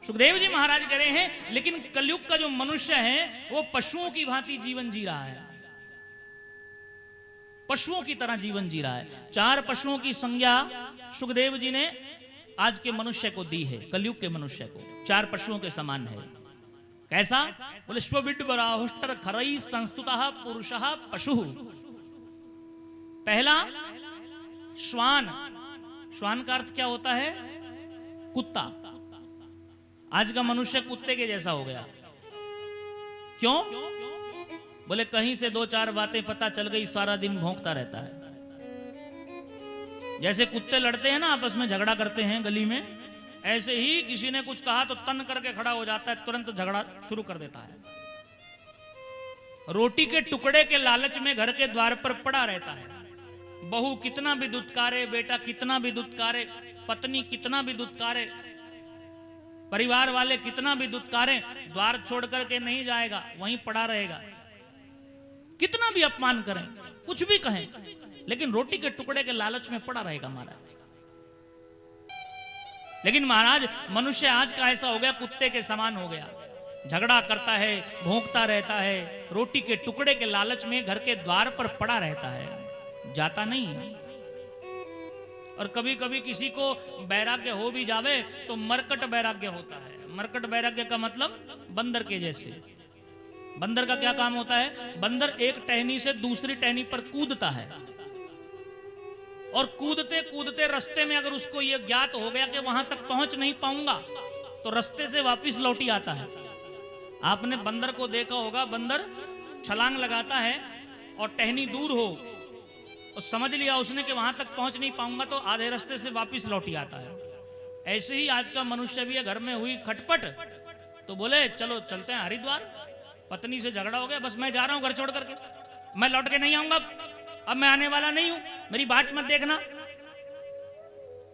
सुखदेव जी महाराज कह रहे हैं लेकिन कलयुग का जो मनुष्य है वो पशुओं की भांति जीवन जी रहा है, पशुओं की तरह जीवन जी रहा है। 4 पशुओं की संज्ञा सुखदेव जी ने आज के मनुष्य को दी है, कलयुग के मनुष्य को 4 पशुओं के समान है। कैसा? बोले स्वविड्बराहुष्टर खरई संस्तुतः पुरुषः पशु। पहला श्वान, श्वान का अर्थ क्या होता है? कुत्ता। आज का मनुष्य कुत्ते के जैसा हो गया। क्यों? बोले कहीं से 2-4 बातें पता चल गई, सारा दिन भौंकता रहता है। जैसे कुत्ते लड़ते हैं ना, आपस में झगड़ा करते हैं गली में, ऐसे ही किसी ने कुछ कहा तो तन करके खड़ा हो जाता है, तुरंत झगड़ा शुरू कर देता है। रोटी के टुकड़े के लालच में घर के द्वार पर पड़ा रहता है। बहू कितना भी दुत्कारे, बेटा कितना भी दुत्कारे, पत्नी कितना भी दुत्कारे, परिवार वाले कितना भी दुत्कारे, द्वार छोड़ करके नहीं जाएगा, वहीं पड़ा रहेगा। कितना भी अपमान करें, कुछ भी कहें, लेकिन रोटी के टुकड़े के लालच में पड़ा रहेगा महाराज। लेकिन महाराज मनुष्य आज का ऐसा हो गया, कुत्ते के समान हो गया। झगड़ा करता है, भौंकता रहता है, रोटी के टुकड़े के लालच में घर के द्वार पर पड़ा रहता है, जाता नहीं है। और कभी कभी किसी को वैराग्य हो भी जावे तो मरकट वैराग्य होता है। मरकट वैराग्य का मतलब बंदर के जैसे। बंदर का क्या काम होता है? बंदर एक टहनी से दूसरी टहनी पर कूदता है, और कूदते कूदते रास्ते में अगर उसको यह ज्ञात हो गया कि वहां तक पहुंच नहीं पाऊंगा तो रास्ते से वापस लौटी आता है। आपने बंदर को देखा होगा, बंदर छलांग लगाता है और टहनी दूर हो और समझ लिया उसने कि वहां तक पहुंच नहीं पाऊंगा तो आधे रास्ते से वापस लौटी आता है। ऐसे ही आज का मनुष्य भी है, घर में हुई खटपट तो बोले चलो चलते हैं हरिद्वार। पत्नी से झगड़ा हो गया, बस मैं जा रहा हूं घर छोड़ करके, मैं लौट के नहीं आऊंगा, अब मैं आने वाला नहीं हूं, मेरी बाट मत देखना।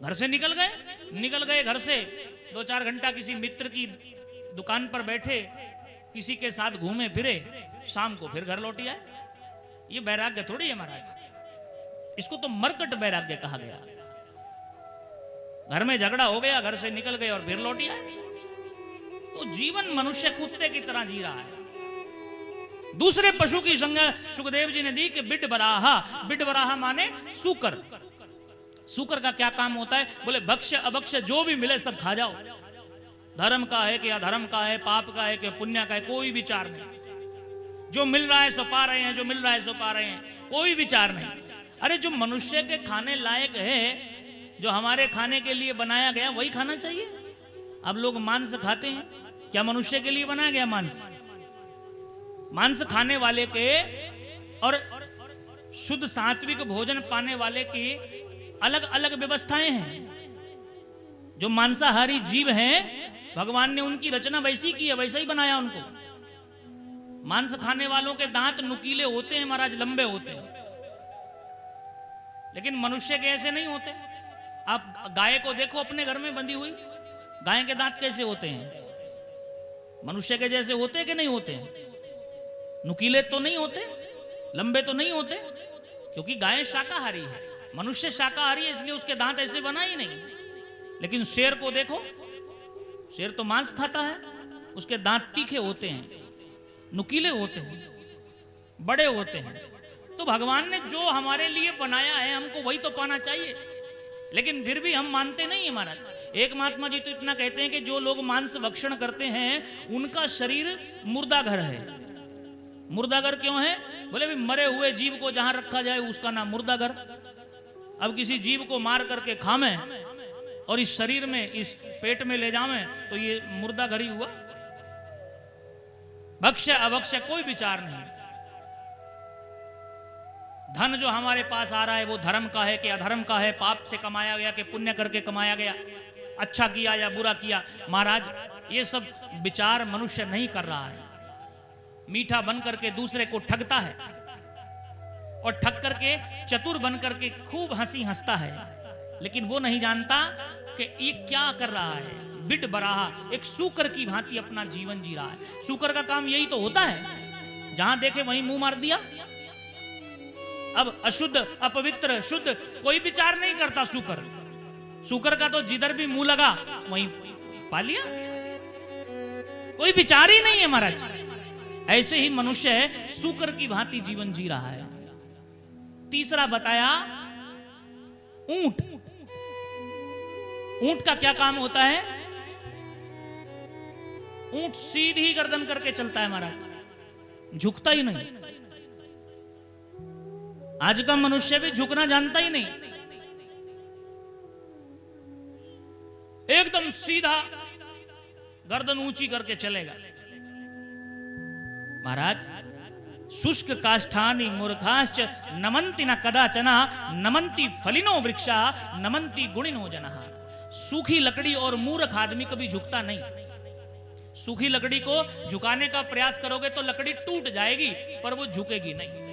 घर से निकल गए घर से 2-4 घंटा किसी मित्र की दुकान पर बैठे, किसी के साथ घूमे फिरे, शाम को फिर घर लौटी आए। ये वैराग्य थोड़ी है महाराज, इसको तो मरकट वैराग्य कहा गया। घर में झगड़ा हो गया, घर से निकल गए और फिर लौटी आए। तो जीवन मनुष्य कुत्ते की तरह जी रहा है। दूसरे पशु की संज्ञा सुखदेव जी ने दी कि बिडबराहा। बिडबराहा माने सूकर। सूकर का क्या काम होता है? बोले भक्ष्य अभक्ष्य जो भी मिले सब खा जाओ। धर्म का है कि अधर्म का है, पाप का है कि पुण्य का है, कोई विचार नहीं। जो मिल रहा है सो पा रहे हैं, जो मिल रहा है सो पा रहे हैं, कोई विचार नहीं। अरे जो मनुष्य के खाने लायक है, जो हमारे खाने के लिए बनाया गया वही खाना चाहिए। अब लोग मांस खाते हैं, क्या मनुष्य के लिए बनाया गया मांस? मांस खाने वाले के और शुद्ध सात्विक भोजन पाने वाले की अलग अलग व्यवस्थाएं हैं। जो मांसाहारी जीव हैं, भगवान ने उनकी रचना वैसी की है, वैसा ही बनाया उनको। मांस खाने वालों के दांत नुकीले होते हैं महाराज, लंबे होते हैं, लेकिन मनुष्य के ऐसे नहीं होते। आप गाय को देखो अपने घर में बंधी हुई, गाय के दांत कैसे होते हैं? मनुष्य के जैसे होते हैं कि नहीं होते हैं? नुकीले तो नहीं होते, लंबे तो नहीं होते, क्योंकि गाय शाकाहारी है, मनुष्य शाकाहारी है, इसलिए उसके दांत ऐसे बना ही नहीं। लेकिन शेर को देखो, शेर तो मांस खाता है, उसके दांत तीखे होते हैं, नुकीले होते हैं, बड़े होते हैं। तो भगवान ने जो हमारे लिए बनाया है हमको वही तो पाना चाहिए, लेकिन फिर भी हम मानते नहीं है महाराज। एक महात्मा जी तो इतना कहते हैं कि जो लोग मांस भक्षण करते हैं उनका शरीर मुर्दा घर है। मुर्दा घर क्यों है? बोले भी मरे हुए जीव को जहां रखा जाए उसका नाम मुर्दा घर। अब किसी जीव को मार करके खामें और इस शरीर में, इस पेट में ले जावें तो ये मुर्दा घर ही हुआ। भक्ष्य अभक्ष्य कोई विचार नहीं। धन जो हमारे पास आ रहा है वो धर्म का है कि अधर्म का है, पाप से कमाया गया कि पुण्य करके कमाया गया, अच्छा किया या बुरा किया। महाराज ये सब विचार मनुष्य नहीं कर रहा है। मीठा बन करके दूसरे को ठगता है और ठग करके चतुर बन करके खूब हंसी हंसता है, लेकिन वो नहीं जानता कि ये क्या कर रहा है। बिडबराहा, एक सूकर की भांति अपना जीवन जी रहा है। सूकर का काम यही तो होता है, जहां देखे वहीं मुंह मार दिया। अब अशुद्ध अपवित्र शुद्ध कोई विचार नहीं करता सूकर। सूकर का तो जिधर भी मुंह लगा वहीं पा लिया। कोई विचार ही नहीं है महाराज। ऐसे ही मनुष्य सूकर की भांति जीवन जी रहा है। तीसरा बताया ऊंट। ऊंट का क्या काम होता है? ऊंट सीधी गर्दन करके चलता है महाराज, झुकता ही नहीं। आज का मनुष्य भी झुकना जानता ही नहीं, एकदम सीधा गर्दन ऊंची करके चलेगा। महाराज शुष्क काष्ठानि मूर्खाश्च नमन्ति न कदाचना नमन्ति फलिनो वृक्षा नमन्ति गुणिनो जनः। सूखी लकड़ी और मूर्ख आदमी कभी झुकता नहीं। सूखी लकड़ी को झुकाने का प्रयास करोगे तो लकड़ी टूट जाएगी, पर वो झुकेगी नहीं।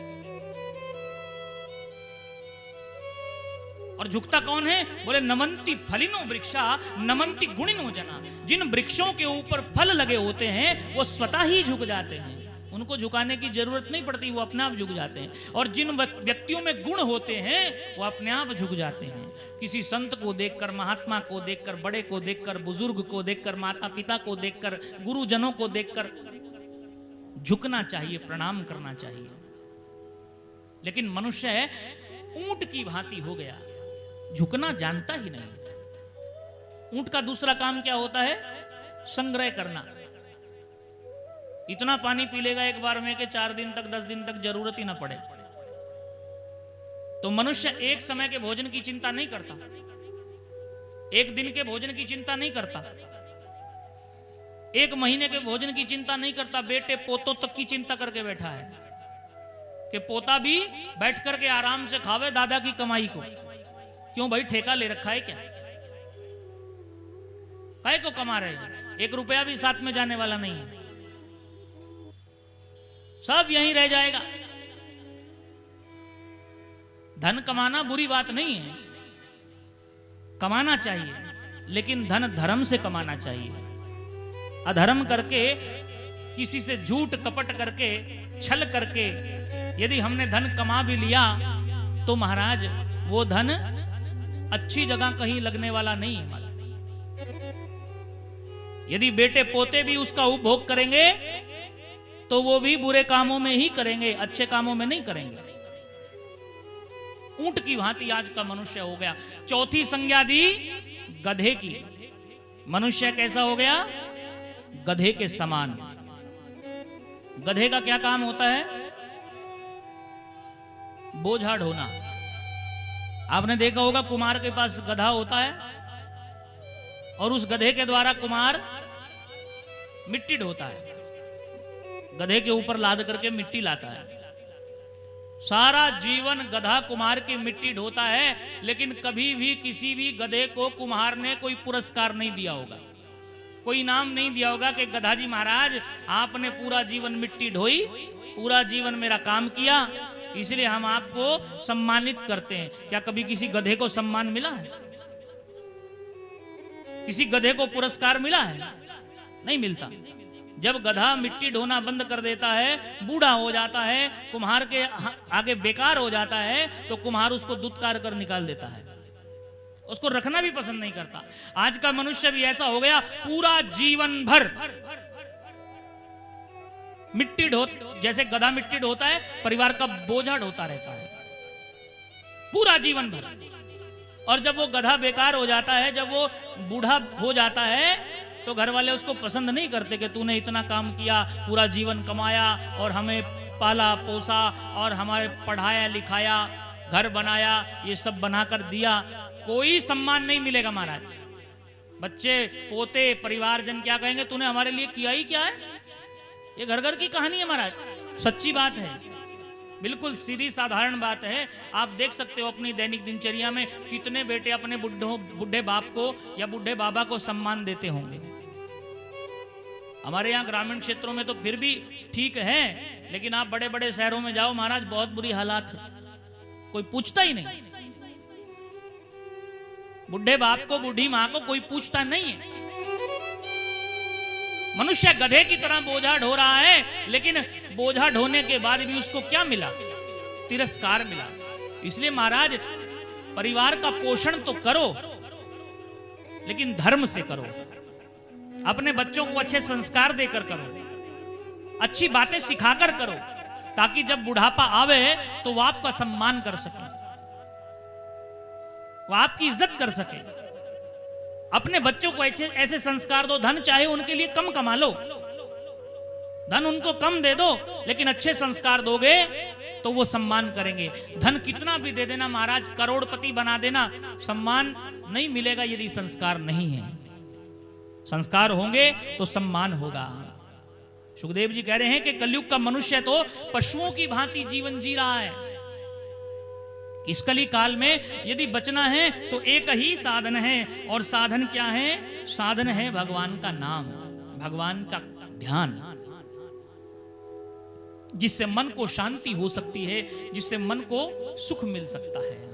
और झुकता कौन है? बोले नमन्ति फलिनो वृक्षा नमन्ति गुणिनो जना। जिन वृक्षों के ऊपर फल लगे होते हैं वो स्वतः ही झुक जाते हैं, उनको झुकाने की जरूरत नहीं पड़ती, वो अपने आप झुक जाते हैं। और जिन व्यक्तियों में गुण होते हैं वो अपने आप झुक जाते हैं। किसी संत को देखकर, महात्मा को देखकर, बड़े को देखकर, बुजुर्ग को देखकर, माता पिता को देखकर, गुरुजनों को देखकर झुकना चाहिए, प्रणाम करना चाहिए। लेकिन मनुष्य है ऊंट की भांति हो गया, झुकना जानता ही नहीं। ऊंट का दूसरा काम क्या होता है? संग्रह करना। इतना पानी पी लेगा एक बार में कि 4 दिन तक 10 दिन तक जरूरत ही ना पड़े। तो मनुष्य एक समय के भोजन की चिंता नहीं करता, एक दिन के भोजन की चिंता नहीं करता, एक महीने के भोजन की चिंता नहीं करता। बेटे पोतों तक की चिंता करके बैठा है कि पोता भी बैठ करके आराम से खावे दादा की कमाई को। क्यों भाई, ठेका ले रखा है क्या? काहे को कमा रहे हो? 1 रुपया भी साथ में जाने वाला नहीं है, सब यहीं रह जाएगा। धन कमाना बुरी बात नहीं है, कमाना चाहिए, लेकिन धन धर्म से कमाना चाहिए। अधर्म करके, किसी से झूठ कपट करके, छल करके यदि हमने धन कमा भी लिया तो महाराज वो धन अच्छी जगह कहीं लगने वाला नहीं है। यदि बेटे पोते भी उसका उपभोग करेंगे तो वो भी बुरे कामों में ही करेंगे, अच्छे कामों में नहीं करेंगे। ऊंट की भांति आज का मनुष्य हो गया। चौथी संज्ञा दी गधे की। मनुष्य कैसा हो गया? गधे के समान। गधे का क्या काम होता है? बोझा ढोना। आपने देखा होगा कुम्हार के पास गधा होता है और उस गधे के द्वारा कुम्हार मिट्टी ढोता है। गधे के ऊपर लाद करके मिट्टी लाता है। सारा जीवन गधा कुम्हार की मिट्टी ढोता है, लेकिन कभी भी किसी भी गधे को कुम्हार ने कोई पुरस्कार नहीं दिया होगा, कोई इनाम नहीं दिया होगा कि गधा जी महाराज आपने पूरा जीवन मिट्टी ढोई, पूरा जीवन मेरा काम किया, इसलिए हम आपको सम्मानित करते हैं। क्या कभी किसी गधे को सम्मान मिला है? किसी गधे को पुरस्कार मिला है? नहीं मिलता। जब गधा मिट्टी ढोना बंद कर देता है, बूढ़ा हो जाता है, कुम्हार के आगे बेकार हो जाता है, तो कुम्हार उसको दुत्कार कर निकाल देता है, उसको रखना भी पसंद नहीं करता। आज का मनुष्य भी ऐसा हो गया, पूरा जीवन भर मिट्टी ढो, जैसे गधा मिट्टी ढोता है, परिवार का बोझा ढोता रहता है पूरा जीवन भर। और जब वो गधा बेकार हो जाता है, जब वो बूढ़ा हो जाता है, तो घर वाले उसको पसंद नहीं करते कि तूने इतना काम किया, पूरा जीवन कमाया और हमें पाला पोसा और हमारे पढ़ाया लिखाया, घर बनाया, ये सब बनाकर दिया, कोई सम्मान नहीं मिलेगा महाराज। बच्चे पोते परिवारजन क्या कहेंगे? तूने हमारे लिए किया ही क्या है? ये घर घर की कहानी है महाराज, सच्ची बात है, बिल्कुल सीधी साधारण बात है। आप देख सकते हो अपनी दैनिक दिनचर्या में कितने बेटे अपने बुढ़े बाप को या बुढ़े बाबा को सम्मान देते होंगे। हमारे यहाँ ग्रामीण क्षेत्रों में तो फिर भी ठीक है, लेकिन आप बड़े बड़े शहरों में जाओ महाराज, बहुत बुरी हालात है, कोई पूछता ही नहीं। बुढ़े बाप को, बूढ़ी माँ को कोई पूछता नहीं है। मनुष्य गधे की तरह बोझा ढो रहा है, लेकिन बोझा ढोने के बाद भी उसको क्या मिला? तिरस्कार मिला। इसलिए महाराज परिवार का पोषण तो करो, लेकिन धर्म से करो, अपने बच्चों को अच्छे संस्कार देकर करो, अच्छी बातें सिखाकर करो, ताकि जब बुढ़ापा आवे तो वो आपका सम्मान कर सके, वो आपकी इज्जत कर सके। अपने बच्चों को ऐसे ऐसे संस्कार दो, धन चाहे उनके लिए कम कमा लो, धन उनको कम दे दो, लेकिन अच्छे संस्कार दोगे तो वो सम्मान करेंगे। धन कितना भी दे देना महाराज, करोड़पति बना देना, सम्मान नहीं मिलेगा यदि संस्कार नहीं है। संस्कार होंगे तो सम्मान होगा। सुखदेव जी कह रहे हैं कि कलयुग का मनुष्य तो पशुओं की भांति जीवन जी रहा है। इस कली काल में यदि बचना है तो एक ही साधन है, और साधन क्या है? साधन है भगवान का नाम, भगवान का ध्यान, जिससे मन को शांति हो सकती है, जिससे मन को सुख मिल सकता है।